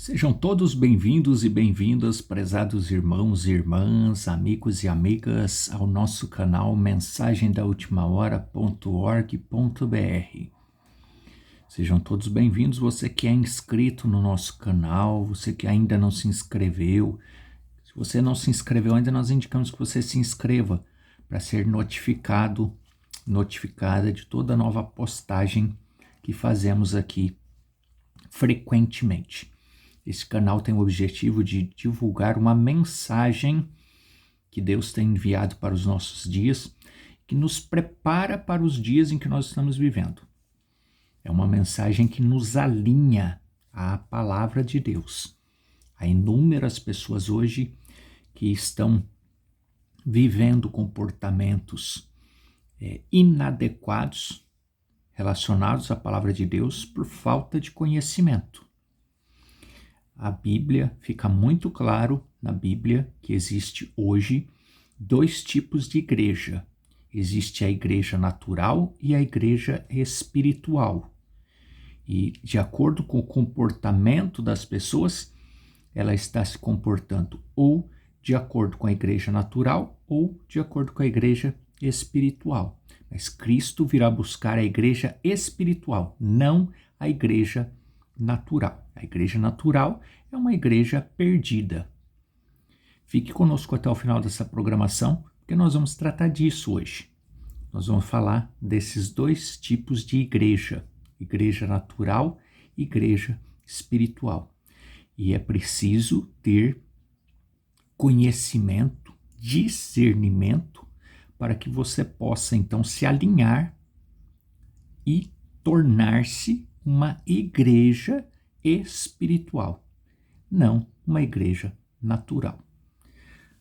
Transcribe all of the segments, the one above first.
Sejam todos bem-vindos e bem-vindas, prezados irmãos e irmãs, amigos e amigas, ao nosso canal mensagemdaultimahora.org.br. Sejam todos bem-vindos, você que é inscrito no nosso canal, você que ainda não se inscreveu. Se você não se inscreveu ainda, nós indicamos que você se inscreva para ser notificada de toda nova postagem que fazemos aqui frequentemente. Esse canal tem o objetivo de divulgar uma mensagem que Deus tem enviado para os nossos dias, que nos prepara para os dias em que nós estamos vivendo. É uma mensagem que nos alinha à palavra de Deus. Há inúmeras pessoas hoje que estão vivendo comportamentos inadequados relacionados à palavra de Deus por falta de conhecimento. A Bíblia, fica muito claro na Bíblia que existe hoje dois tipos de igreja. Existe a igreja natural e a igreja espiritual. E de acordo com o comportamento das pessoas, ela está se comportando ou de acordo com a igreja natural ou de acordo com a igreja espiritual. Mas Cristo virá buscar a igreja espiritual, não a igreja natural. A igreja natural é uma igreja perdida. Fique conosco até o final dessa programação, porque nós vamos tratar disso hoje. Nós vamos falar desses dois tipos de igreja: igreja natural e igreja espiritual. E é preciso ter conhecimento, discernimento, para que você possa então se alinhar e tornar-se uma igreja espiritual, não uma igreja natural.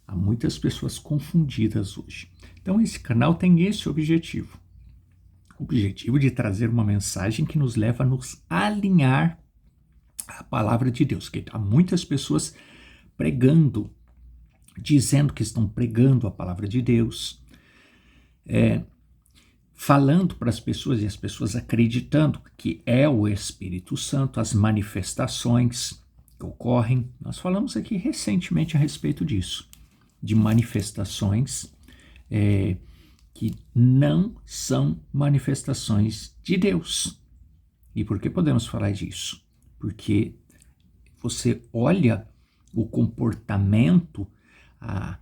Há muitas pessoas confundidas hoje. Então esse canal tem esse objetivo. O objetivo de trazer uma mensagem que nos leva a nos alinhar à palavra de Deus. Que há muitas pessoas pregando, dizendo que estão pregando a palavra de Deus, falando para as pessoas e as pessoas acreditando que é o Espírito Santo, as manifestações que ocorrem. Nós falamos aqui recentemente a respeito disso, de manifestações que não são manifestações de Deus. E por que podemos falar disso? Porque você olha o comportamento, a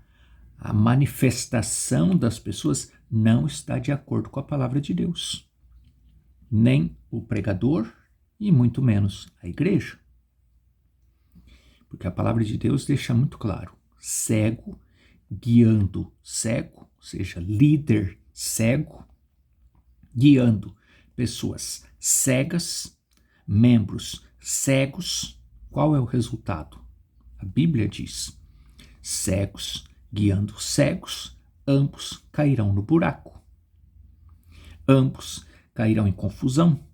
manifestação das pessoas não está de acordo com a palavra de Deus. Nem o pregador e muito menos a igreja. Porque a palavra de Deus deixa muito claro: cego guiando cego, ou seja, líder cego, guiando pessoas cegas, membros cegos. Qual é o resultado? A Bíblia diz: cegos guiando cegos, ambos cairão no buraco. Ambos cairão em confusão.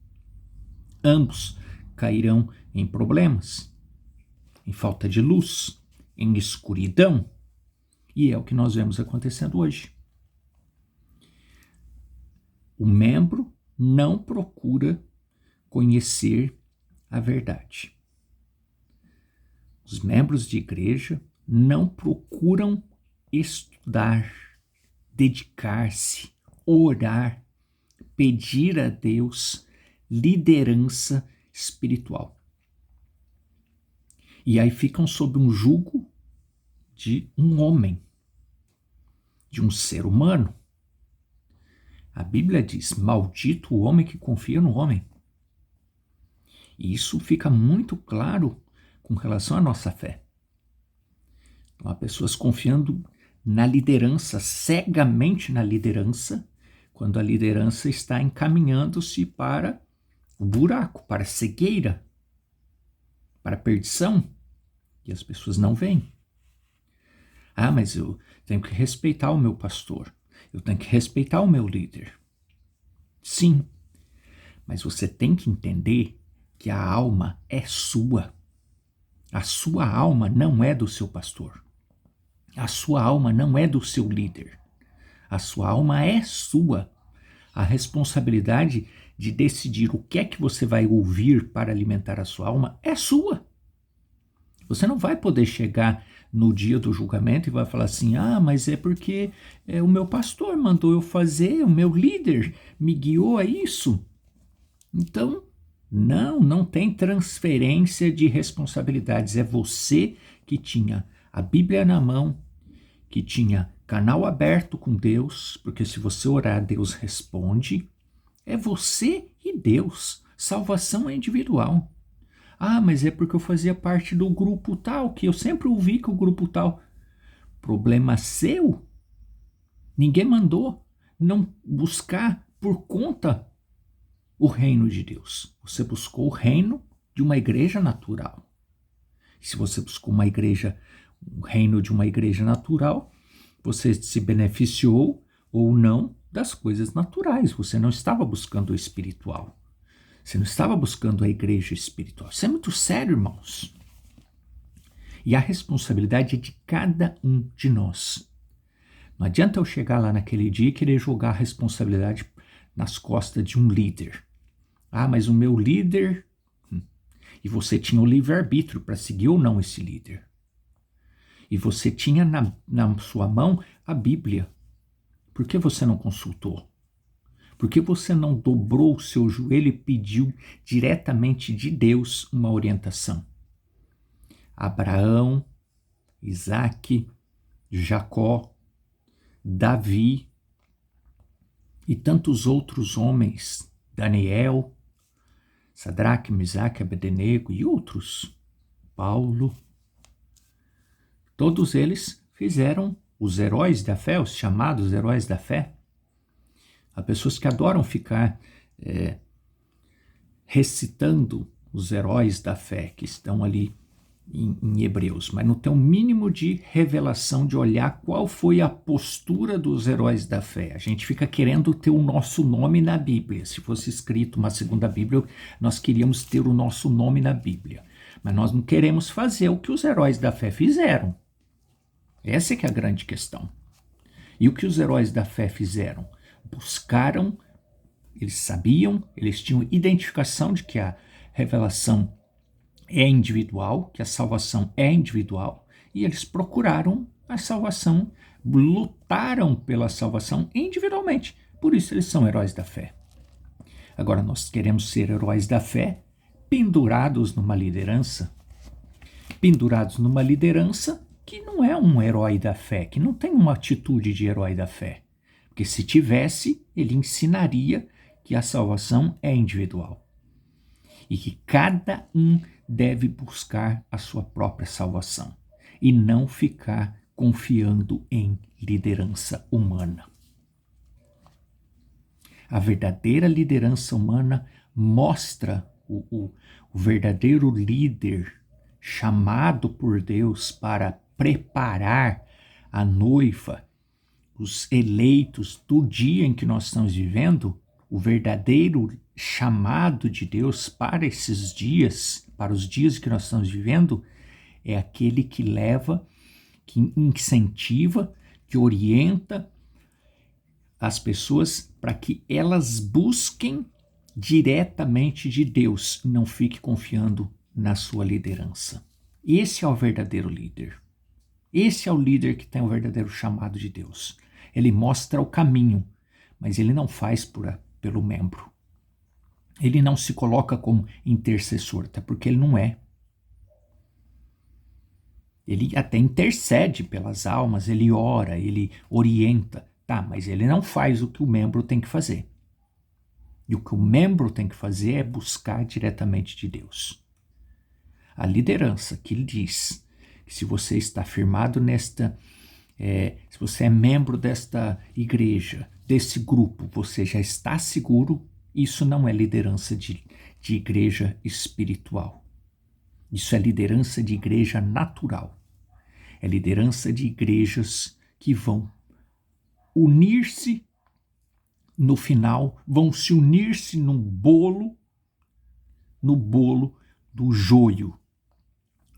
Ambos cairão em problemas, em falta de luz, em escuridão. E é o que nós vemos acontecendo hoje. O membro não procura conhecer a verdade. Os membros de igreja não procuram estudar, dedicar-se, orar, pedir a Deus liderança espiritual. E aí ficam sob um jugo de um homem, de um ser humano. A Bíblia diz: maldito o homem que confia no homem. E isso fica muito claro com relação à nossa fé. Então, há pessoas confiando na liderança, cegamente na liderança, quando a liderança está encaminhando-se para o buraco, para a cegueira, para a perdição, e as pessoas não veem. Ah, mas eu tenho que respeitar o meu pastor, eu tenho que respeitar o meu líder. Sim, mas você tem que entender que a alma é sua. A sua alma não é do seu pastor. A sua alma não é do seu líder. A sua alma é sua. A responsabilidade de decidir o que é que você vai ouvir para alimentar a sua alma é sua. Você não vai poder chegar no dia do julgamento e vai falar assim, mas é porque o meu pastor mandou eu fazer, o meu líder me guiou a isso. Então, não tem transferência de responsabilidades. É você que tinha a Bíblia na mão, que tinha canal aberto com Deus, porque se você orar, Deus responde. É você e Deus. Salvação é individual. Mas é porque eu fazia parte do grupo tal, que eu sempre ouvi que o grupo tal. Problema seu? Ninguém mandou não buscar por conta o reino de Deus. Você buscou o reino de uma igreja natural. Se você buscou o reino de uma igreja natural, você se beneficiou ou não das coisas naturais. Você não estava buscando o espiritual. Você não estava buscando a igreja espiritual. Isso é muito sério, irmãos. E a responsabilidade é de cada um de nós. Não adianta eu chegar lá naquele dia e querer jogar a responsabilidade nas costas de um líder. Mas o meu líder... E você tinha o livre-arbítrio para seguir ou não esse líder. E você tinha na sua mão a Bíblia. Por que você não consultou? Por que você não dobrou o seu joelho e pediu diretamente de Deus uma orientação? Abraão, Isaque, Jacó, Davi e tantos outros homens, Daniel, Sadraque, Mesaque, Abednego e outros, Paulo, todos eles fizeram os heróis da fé, os chamados heróis da fé. Há pessoas que adoram ficar recitando os heróis da fé que estão ali em Hebreus, mas não tem o mínimo de revelação de olhar qual foi a postura dos heróis da fé. A gente fica querendo ter o nosso nome na Bíblia. Se fosse escrito uma segunda Bíblia, nós queríamos ter o nosso nome na Bíblia. Mas nós não queremos fazer o que os heróis da fé fizeram. Essa é que é a grande questão. E o que os heróis da fé fizeram? Buscaram, eles sabiam, eles tinham identificação de que a revelação é individual, que a salvação é individual, e eles procuraram a salvação, lutaram pela salvação individualmente. Por isso eles são heróis da fé. Agora nós queremos ser heróis da fé pendurados numa liderança que não é um herói da fé, que não tem uma atitude de herói da fé. Porque se tivesse, ele ensinaria que a salvação é individual. E que cada um deve buscar a sua própria salvação. E não ficar confiando em liderança humana. A verdadeira liderança humana mostra o verdadeiro líder chamado por Deus para preparar a noiva, os eleitos do dia em que nós estamos vivendo. O verdadeiro chamado de Deus para esses dias, para os dias que nós estamos vivendo, é aquele que leva, que incentiva, que orienta as pessoas para que elas busquem diretamente de Deus, não fique confiando na sua liderança. Esse é o verdadeiro líder. Esse é o líder que tem o verdadeiro chamado de Deus. Ele mostra o caminho, mas ele não faz pelo membro. Ele não se coloca como intercessor, até porque ele não é. Ele até intercede pelas almas, ele ora, ele orienta, mas ele não faz o que o membro tem que fazer. E o que o membro tem que fazer é buscar diretamente de Deus. A liderança que diz que se você está firmado se você é membro desta igreja, desse grupo, você já está seguro, isso não é liderança de igreja espiritual. Isso é liderança de igreja natural. É liderança de igrejas que vão unir-se no final, vão se unir-se no bolo do joio.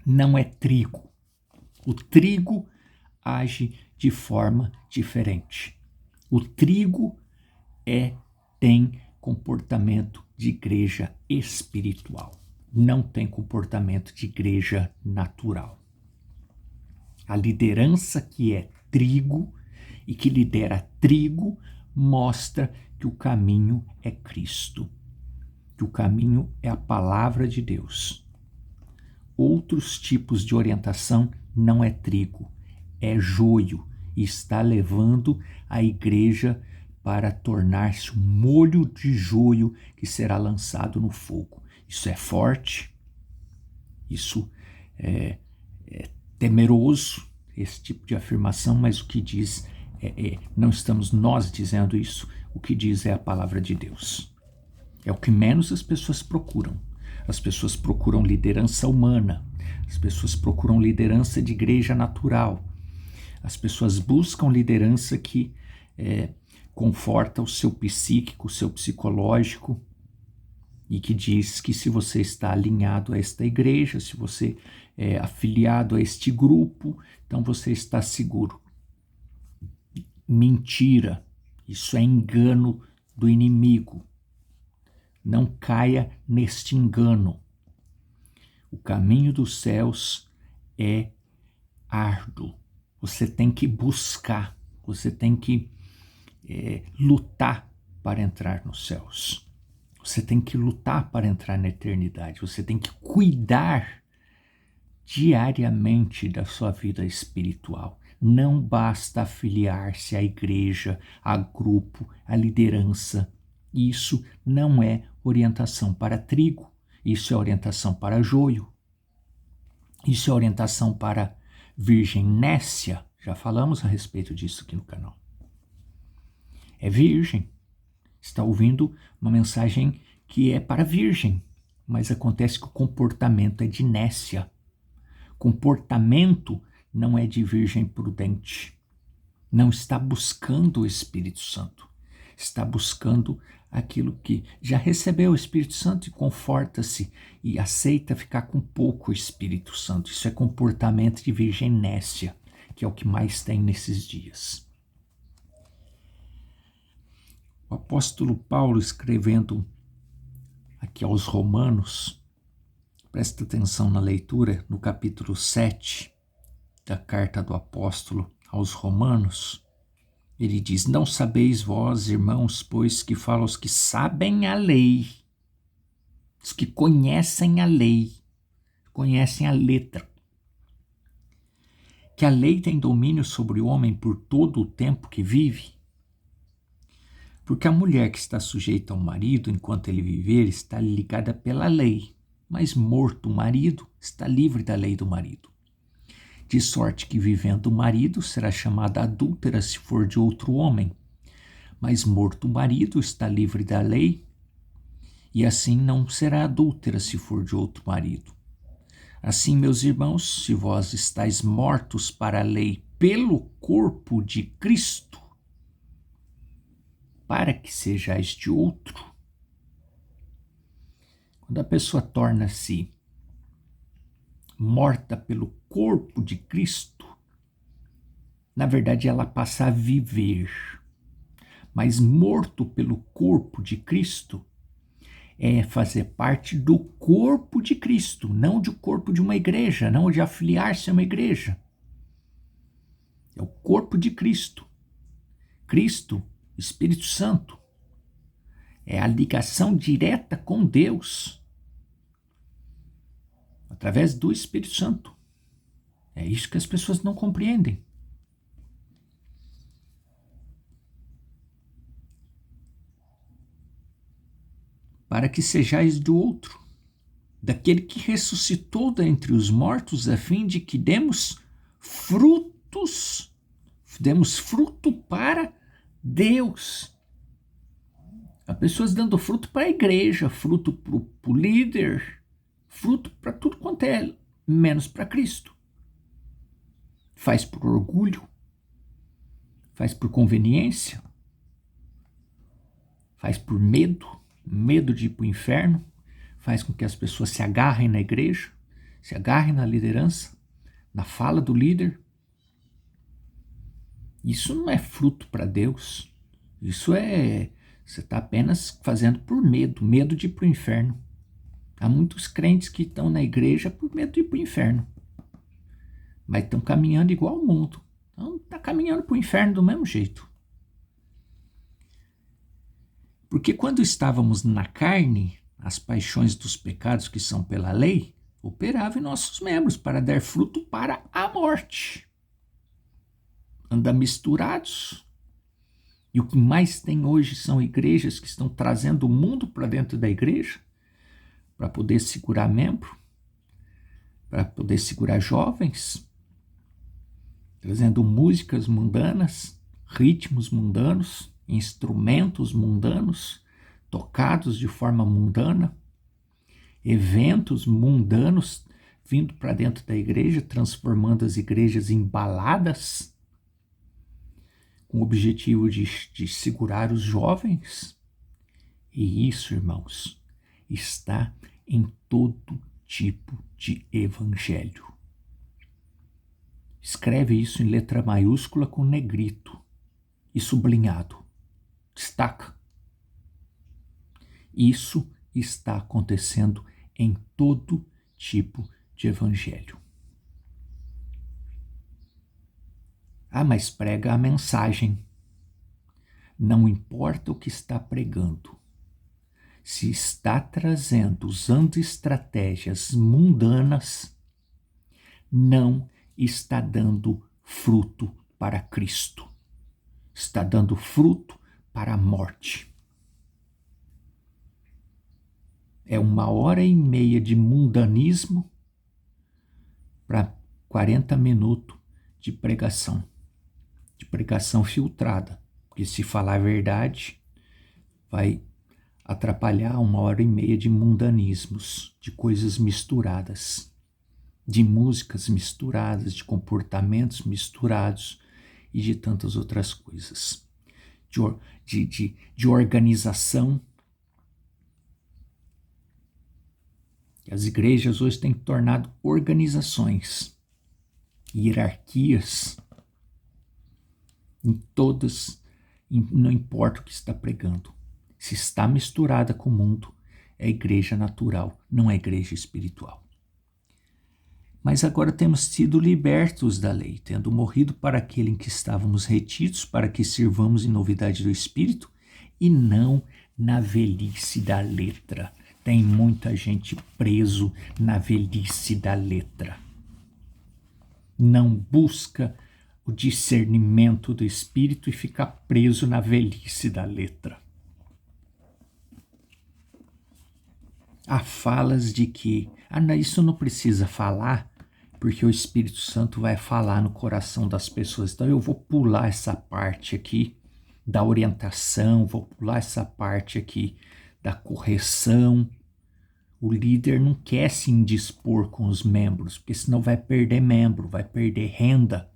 Não é trigo. O trigo age de forma diferente. O trigo tem comportamento de igreja espiritual. não tem comportamento de igreja natural. A liderança que é trigo e que lidera trigo mostra que o caminho é Cristo, que o caminho é a palavra de Deus. Outros tipos de orientação não é trigo, é joio, e está levando a igreja para tornar-se um molho de joio que será lançado no fogo. Isso é forte, isso é temeroso, esse tipo de afirmação, mas o que diz não estamos nós dizendo isso, o que diz é a palavra de Deus. É o que menos as pessoas procuram. As pessoas procuram liderança humana, as pessoas procuram liderança de igreja natural, as pessoas buscam liderança que conforta o seu psíquico, o seu psicológico, e que diz que se você está alinhado a esta igreja, se você é afiliado a este grupo, então você está seguro. Mentira, isso é engano do inimigo. Não caia neste engano. O caminho dos céus é árduo. Você tem que buscar, você tem que lutar para entrar nos céus. Você tem que lutar para entrar na eternidade. Você tem que cuidar diariamente da sua vida espiritual. Não basta afiliar-se à igreja, a grupo, à liderança. Isso não é orientação para trigo. Isso é orientação para joio. Isso é orientação para virgem nécia. Já falamos a respeito disso aqui no canal. É virgem. Está ouvindo uma mensagem que é para virgem, mas acontece que o comportamento é de nécia. Comportamento não é de virgem prudente. Não está buscando o Espírito Santo. Está buscando aquilo que já recebeu o Espírito Santo e conforta-se e aceita ficar com pouco o Espírito Santo. Isso é comportamento de virgem nécia, que é o que mais tem nesses dias. O apóstolo Paulo, escrevendo aqui aos Romanos, presta atenção na leitura, no capítulo 7 da carta do apóstolo aos Romanos, ele diz: não sabeis vós, irmãos, pois que falam os que sabem a lei, os que conhecem a lei, conhecem a letra, que a lei tem domínio sobre o homem por todo o tempo que vive? Porque a mulher que está sujeita ao marido enquanto ele viver está ligada pela lei, mas morto o marido está livre da lei do marido. De sorte que vivendo o marido será chamada adúltera se for de outro homem, mas morto o marido está livre da lei, e assim não será adúltera se for de outro marido. Assim, meus irmãos, se vós estáis mortos para a lei pelo corpo de Cristo, para que sejais de outro. Quando a pessoa torna-se morta pelo corpo de Cristo, na verdade ela passa a viver. Mas morto pelo corpo de Cristo é fazer parte do corpo de Cristo, não do corpo de uma igreja, não de afiliar-se a uma igreja. É o corpo de Cristo. Cristo, Espírito Santo, é a ligação direta com Deus, através do Espírito Santo. É isso que as pessoas não compreendem. Para que sejais do outro, daquele que ressuscitou dentre os mortos, a fim de que demos fruto para Deus. Há pessoas dando fruto para a igreja, fruto para o líder, fruto para tudo quanto é, menos para Cristo. Faz por orgulho, faz por conveniência, faz por medo de ir para o inferno, faz com que as pessoas se agarrem na igreja, se agarrem na liderança, na fala do líder. Isso não é fruto para Deus. Isso você está apenas fazendo por medo de ir para o inferno. Há muitos crentes que estão na igreja por medo de ir para o inferno, mas estão caminhando igual ao mundo. Então, está caminhando para o inferno do mesmo jeito. Porque quando estávamos na carne, as paixões dos pecados que são pela lei operavam em nossos membros para dar fruto para a morte. Anda misturados. E o que mais tem hoje são igrejas que estão trazendo o mundo para dentro da igreja para poder segurar membro, para poder segurar jovens, trazendo músicas mundanas, ritmos mundanos, instrumentos mundanos, tocados de forma mundana, eventos mundanos vindo para dentro da igreja, transformando as igrejas em baladas, com o objetivo de segurar os jovens. E isso, irmãos, está em todo tipo de evangelho. Escreve isso em letra maiúscula com negrito e sublinhado. Destaca. Isso está acontecendo em todo tipo de evangelho. Ah, mas prega a mensagem. Não importa o que está pregando. Se está trazendo, usando estratégias mundanas, não está dando fruto para Cristo. Está dando fruto para a morte. É 1h30 de mundanismo para 40 minutos de pregação filtrada. Porque se falar a verdade, vai atrapalhar 1h30 de mundanismos, de coisas misturadas, de músicas misturadas, de comportamentos misturados e de tantas outras coisas. De organização. As igrejas hoje têm tornado organizações, hierarquias, em todas, não importa o que está pregando. Se está misturada com o mundo, é igreja natural, não é igreja espiritual. Mas agora temos sido libertos da lei, tendo morrido para aquele em que estávamos retidos, para que sirvamos em novidade do Espírito e não na velhice da letra. Tem muita gente preso na velhice da letra. Não busca o discernimento do Espírito e fica preso na velhice da letra. Há falas de que, isso não precisa falar, porque o Espírito Santo vai falar no coração das pessoas. Então eu vou pular essa parte aqui da orientação, vou pular essa parte aqui da correção. O líder não quer se indispor com os membros, porque senão vai perder membro, vai perder renda.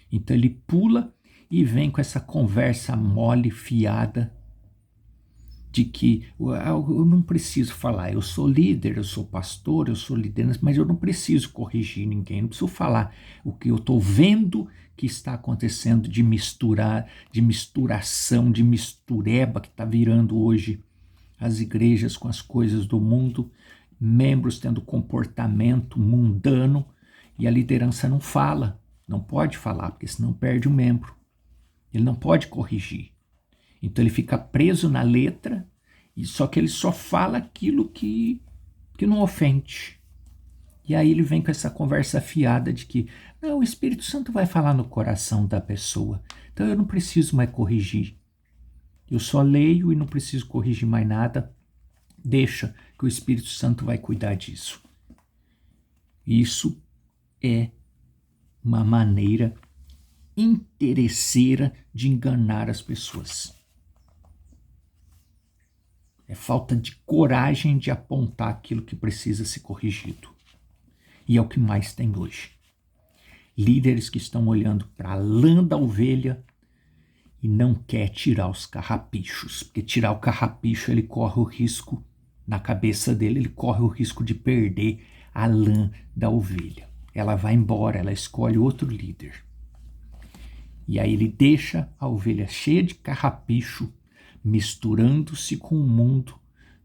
Então ele pula e vem com essa conversa mole, fiada, de que eu não preciso falar, eu sou líder, eu sou pastor, eu sou liderança, mas eu não preciso corrigir ninguém, não preciso falar o que eu estou vendo que está acontecendo de misturação, de mistureba que está virando hoje as igrejas com as coisas do mundo, membros tendo comportamento mundano e a liderança não fala, não pode falar, porque senão perde o membro. Ele não pode corrigir. Então ele fica preso na letra, e só que ele só fala aquilo que não ofende. E aí ele vem com essa conversa fiada de que não, o Espírito Santo vai falar no coração da pessoa, então eu não preciso mais corrigir. Eu só leio e não preciso corrigir mais nada. Deixa que o Espírito Santo vai cuidar disso. Isso é uma maneira interesseira de enganar as pessoas. É falta de coragem de apontar aquilo que precisa ser corrigido. E é o que mais tem hoje. Líderes que estão olhando para a lã da ovelha e não quer tirar os carrapichos, porque tirar o carrapicho ele corre o risco, na cabeça dele, ele corre o risco de perder a lã da ovelha. Ela vai embora, ela escolhe outro líder. E aí ele deixa a ovelha cheia de carrapicho, misturando-se com o mundo,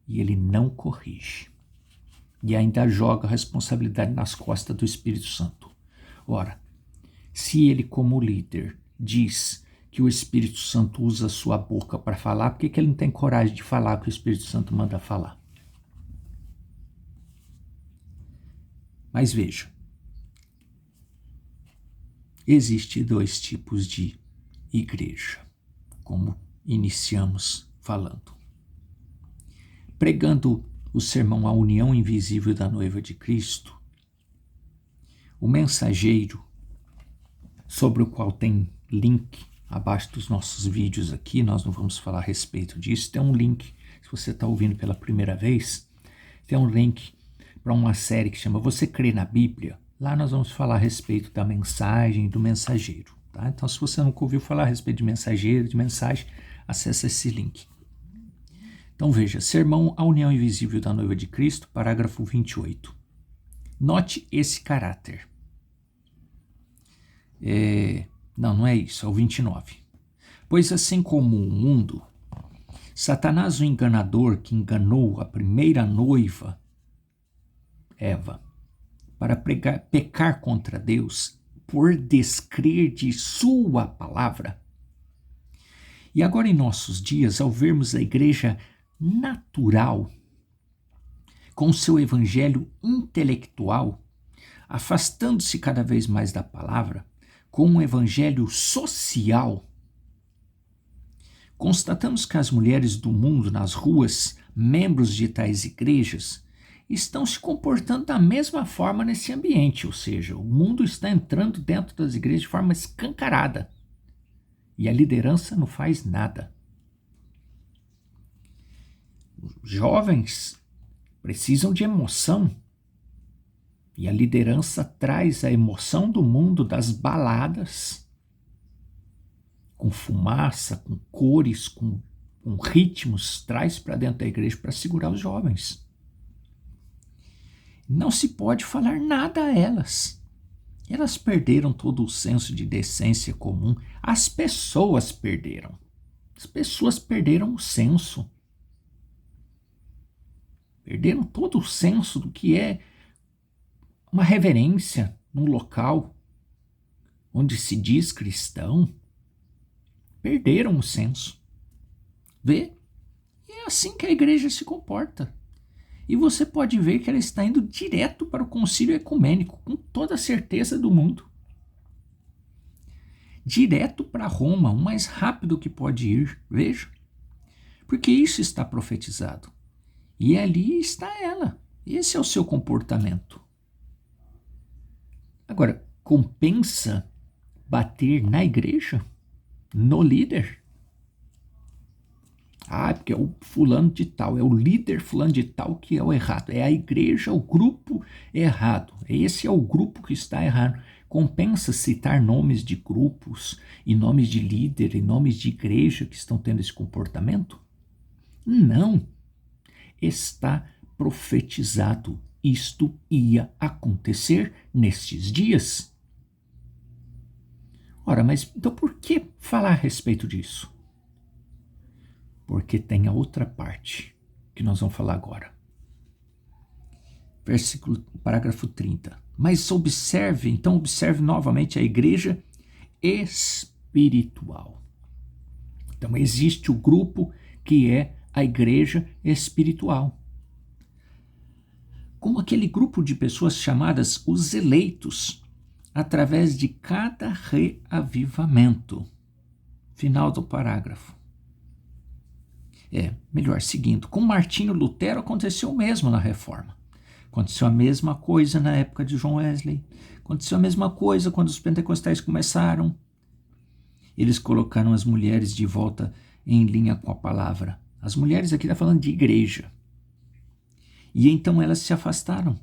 e ele não corrige. e ainda joga a responsabilidade nas costas do Espírito Santo. Ora, se ele como líder diz que o Espírito Santo usa a sua boca para falar, por que ele não tem coragem de falar o que o Espírito Santo manda falar? Mas veja, existem dois tipos de igreja, como iniciamos falando. Pregando o sermão A União Invisível da Noiva de Cristo, o mensageiro, sobre o qual tem link abaixo dos nossos vídeos aqui, nós não vamos falar a respeito disso, tem um link, se você está ouvindo pela primeira vez, tem um link para uma série que chama Você Crê na Bíblia? Lá nós vamos falar a respeito da mensagem e do mensageiro. Tá? Então, se você nunca ouviu falar a respeito de mensageiro, de mensagem, acesse esse link. Então veja, Sermão A União Invisível da Noiva de Cristo, parágrafo 28. Note esse caráter. Não é isso, é o 29. Pois assim como o mundo, Satanás o enganador que enganou a primeira noiva, Eva, para pecar contra Deus, por descrer de sua palavra. E agora em nossos dias, ao vermos a igreja natural, com seu evangelho intelectual, afastando-se cada vez mais da palavra, com um evangelho social, constatamos que as mulheres do mundo nas ruas, membros de tais igrejas, estão se comportando da mesma forma nesse ambiente, ou seja, o mundo está entrando dentro das igrejas de forma escancarada e a liderança não faz nada. Os jovens precisam de emoção e a liderança traz a emoção do mundo das baladas, com fumaça, com cores, com ritmos, traz para dentro da igreja para segurar os jovens. Não se pode falar nada a elas. Elas perderam todo o senso de decência comum. As pessoas perderam. As pessoas perderam o senso. Perderam todo o senso do que é uma reverência num local onde se diz cristão. Perderam o senso. Vê? É assim que a igreja se comporta. E você pode ver que ela está indo direto para o concílio ecumênico, com toda a certeza do mundo. Direto para Roma, o mais rápido que pode ir, veja. Porque isso está profetizado. E ali está ela. Esse é o seu comportamento. Agora, compensa bater na igreja? No líder? Porque é o fulano de tal, é o líder fulano de tal que é o errado. É a igreja, o grupo errado. Esse é o grupo que está errado. Compensa citar nomes de grupos e nomes de líder e nomes de igreja que estão tendo esse comportamento? Não. Está profetizado. Isto ia acontecer nestes dias. Ora, mas então por que falar a respeito disso? Porque tem a outra parte que nós vamos falar agora. Parágrafo 30. Mas observe novamente a igreja espiritual. Então existe o grupo que é a igreja espiritual. Como aquele grupo de pessoas chamadas os eleitos, através de cada reavivamento. Final do parágrafo. Melhor, seguindo. Com Martinho Lutero aconteceu o mesmo na Reforma. Aconteceu a mesma coisa na época de John Wesley. Aconteceu a mesma coisa quando os pentecostais começaram. Eles colocaram as mulheres de volta em linha com a palavra. As mulheres aqui está falando de igreja. E então elas se afastaram.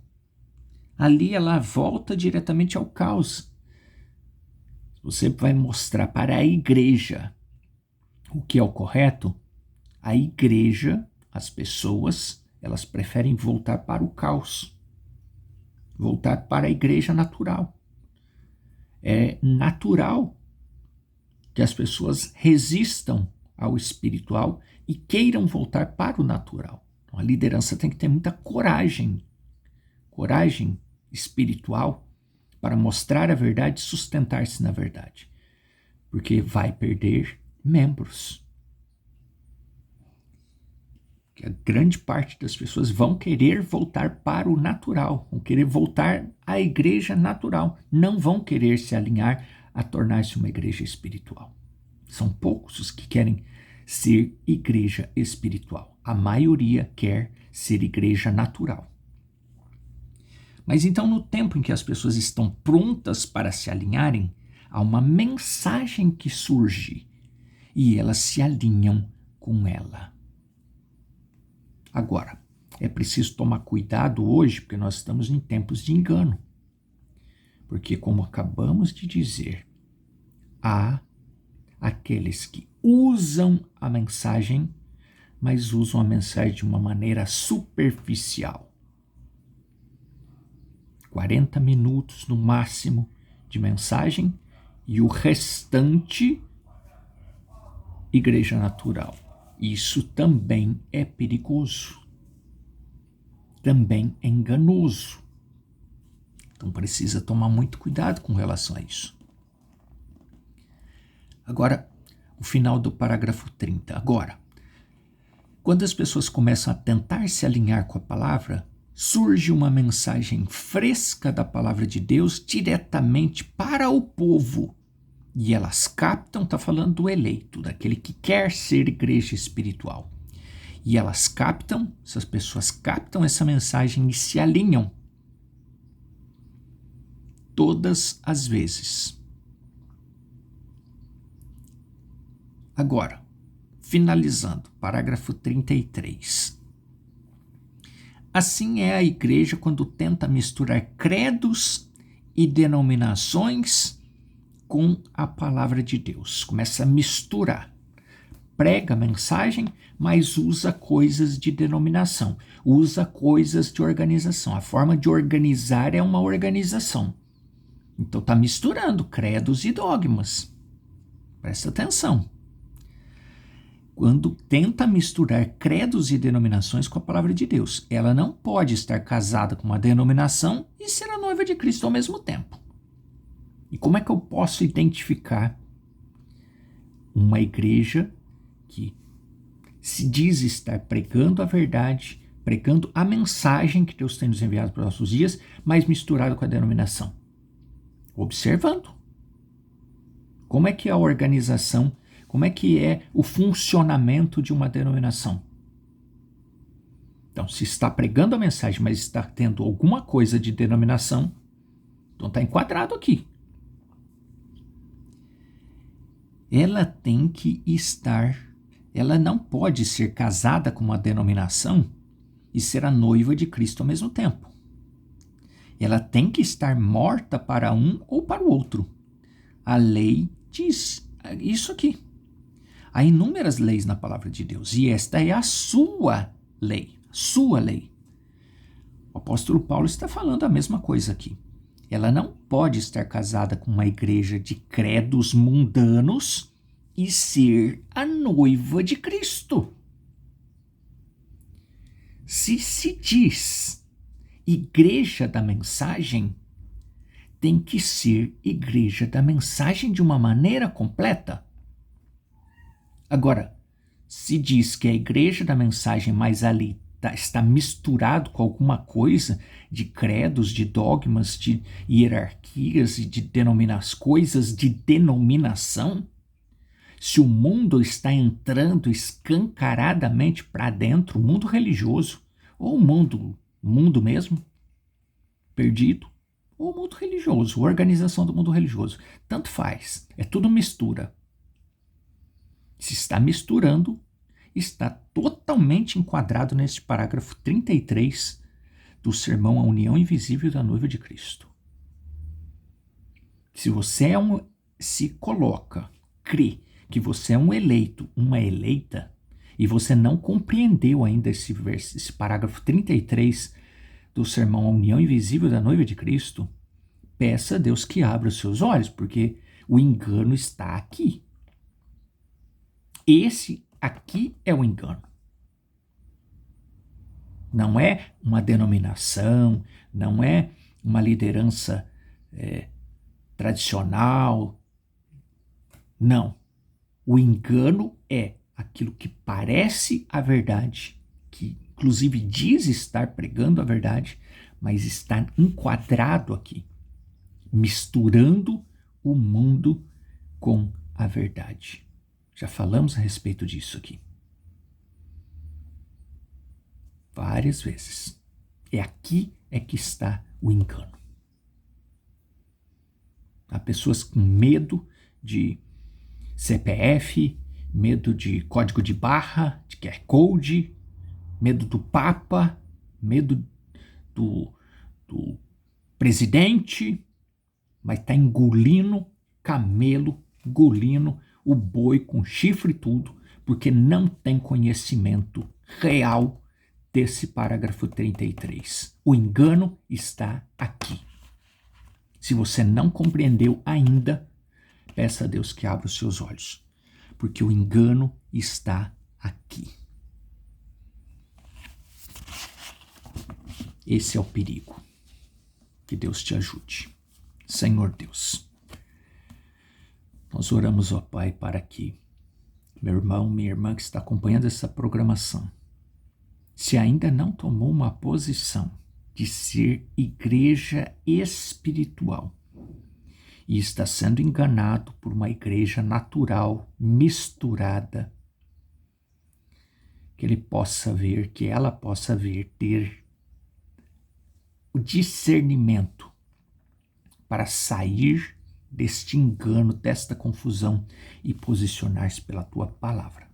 Ali ela volta diretamente ao caos. Você vai mostrar para a igreja o que é o correto. A igreja, as pessoas, elas preferem voltar para o caos. Voltar para a igreja natural. É natural que as pessoas resistam ao espiritual e queiram voltar para o natural. Então, a liderança tem que ter muita coragem coragem espiritual para mostrar a verdade e sustentar-se na verdade, porque vai perder membros. Que a grande parte das pessoas vão querer voltar para o natural, vão querer voltar à igreja natural, não vão querer se alinhar a tornar-se uma igreja espiritual. São poucos os que querem ser igreja espiritual. A maioria quer ser igreja natural. Mas então, no tempo em que as pessoas estão prontas para se alinharem, há uma mensagem que surge e elas se alinham com ela. Agora, é preciso tomar cuidado hoje, porque nós estamos em tempos de engano. Porque, como acabamos de dizer, há aqueles que usam a mensagem, mas usam a mensagem de uma maneira superficial. 40 minutos no máximo de mensagem e o restante, igreja natural. Isso também é perigoso, também é enganoso. Então precisa tomar muito cuidado com relação a isso. Agora, o final do parágrafo 30. Agora, quando as pessoas começam a tentar se alinhar com a palavra, surge uma mensagem fresca da palavra de Deus diretamente para o povo. E elas captam, está falando do eleito, daquele que quer ser igreja espiritual. E elas captam, essas pessoas captam essa mensagem e se alinham. Todas as vezes. Agora, finalizando, parágrafo 33. Assim é a igreja quando tenta misturar credos e denominações com a palavra de Deus. Começa a misturar. Prega a mensagem, mas usa coisas de denominação. Usa coisas de organização. A forma de organizar é uma organização. Então está misturando credos e dogmas. Presta atenção. Quando tenta misturar credos e denominações com a palavra de Deus, ela não pode estar casada com uma denominação e ser a noiva de Cristo ao mesmo tempo. E como é que eu posso identificar uma igreja que se diz estar pregando a verdade, pregando a mensagem que Deus tem nos enviado para os nossos dias, mas misturado com a denominação? Observando. Como é que é a organização, como é que é o funcionamento de uma denominação? Então, se está pregando a mensagem, mas está tendo alguma coisa de denominação, então está enquadrado aqui. Ela tem que estar, ela não pode ser casada com uma denominação e ser a noiva de Cristo ao mesmo tempo. Ela tem que estar morta para um ou para o outro. A lei diz isso aqui. Há inúmeras leis na palavra de Deus e esta é a sua lei, sua lei. O apóstolo Paulo está falando a mesma coisa aqui. Ela não pode estar casada com uma igreja de credos mundanos e ser a noiva de Cristo. Se diz igreja da mensagem, tem que ser igreja da mensagem de uma maneira completa. Agora, se diz que é a igreja da mensagem, mas ali está misturado com alguma coisa de credos, de dogmas, de hierarquias e de coisas de denominação, se o mundo está entrando escancaradamente para dentro, o mundo religioso, ou o mundo mesmo, perdido, ou o mundo religioso, organização do mundo religioso, tanto faz, é tudo mistura. Se está misturando, está totalmente enquadrado neste parágrafo 33 do sermão A União Invisível da Noiva de Cristo. Se você se coloca, crê que você é um eleito, uma eleita, e você não compreendeu ainda esse parágrafo 33 do sermão A União Invisível da Noiva de Cristo, peça a Deus que abra os seus olhos, porque o engano está aqui. Esse aqui é o engano. Não é uma denominação, não é uma liderança tradicional. Não. O engano é aquilo que parece a verdade, que inclusive diz estar pregando a verdade, mas está enquadrado aqui, misturando o mundo com a verdade. Já falamos a respeito disso aqui várias vezes. Aqui é que está o engano. Há pessoas com medo de CPF, medo de código de barra, de QR Code, medo do Papa, medo do presidente, mas está engolindo camelo, engolindo o boi com chifre e tudo, porque não tem conhecimento real desse parágrafo 33. O engano está aqui. Se você não compreendeu ainda, peça a Deus que abra os seus olhos, porque o engano está aqui. Esse é o perigo. Que Deus te ajude. Senhor Deus, nós oramos, ó Pai, para que meu irmão, minha irmã que está acompanhando essa programação, se ainda não tomou uma posição de ser igreja espiritual e está sendo enganado por uma igreja natural, misturada, que ele possa ver, que ela possa ver, ter o discernimento para sair deste engano, desta confusão e posicionar-se pela tua palavra.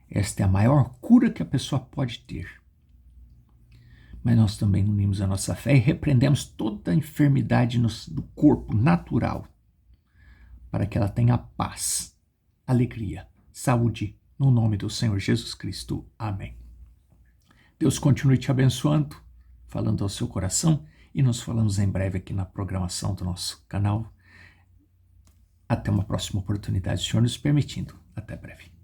Esta é a maior cura que a pessoa pode ter. Mas nós também unimos a nossa fé e repreendemos toda a enfermidade do corpo natural, para que ela tenha paz, alegria, saúde, no nome do Senhor Jesus Cristo. Amém. Deus continue te abençoando, falando ao seu coração, e nos falamos em breve aqui na programação do nosso canal. Até uma próxima oportunidade, Senhor nos permitindo. Até breve.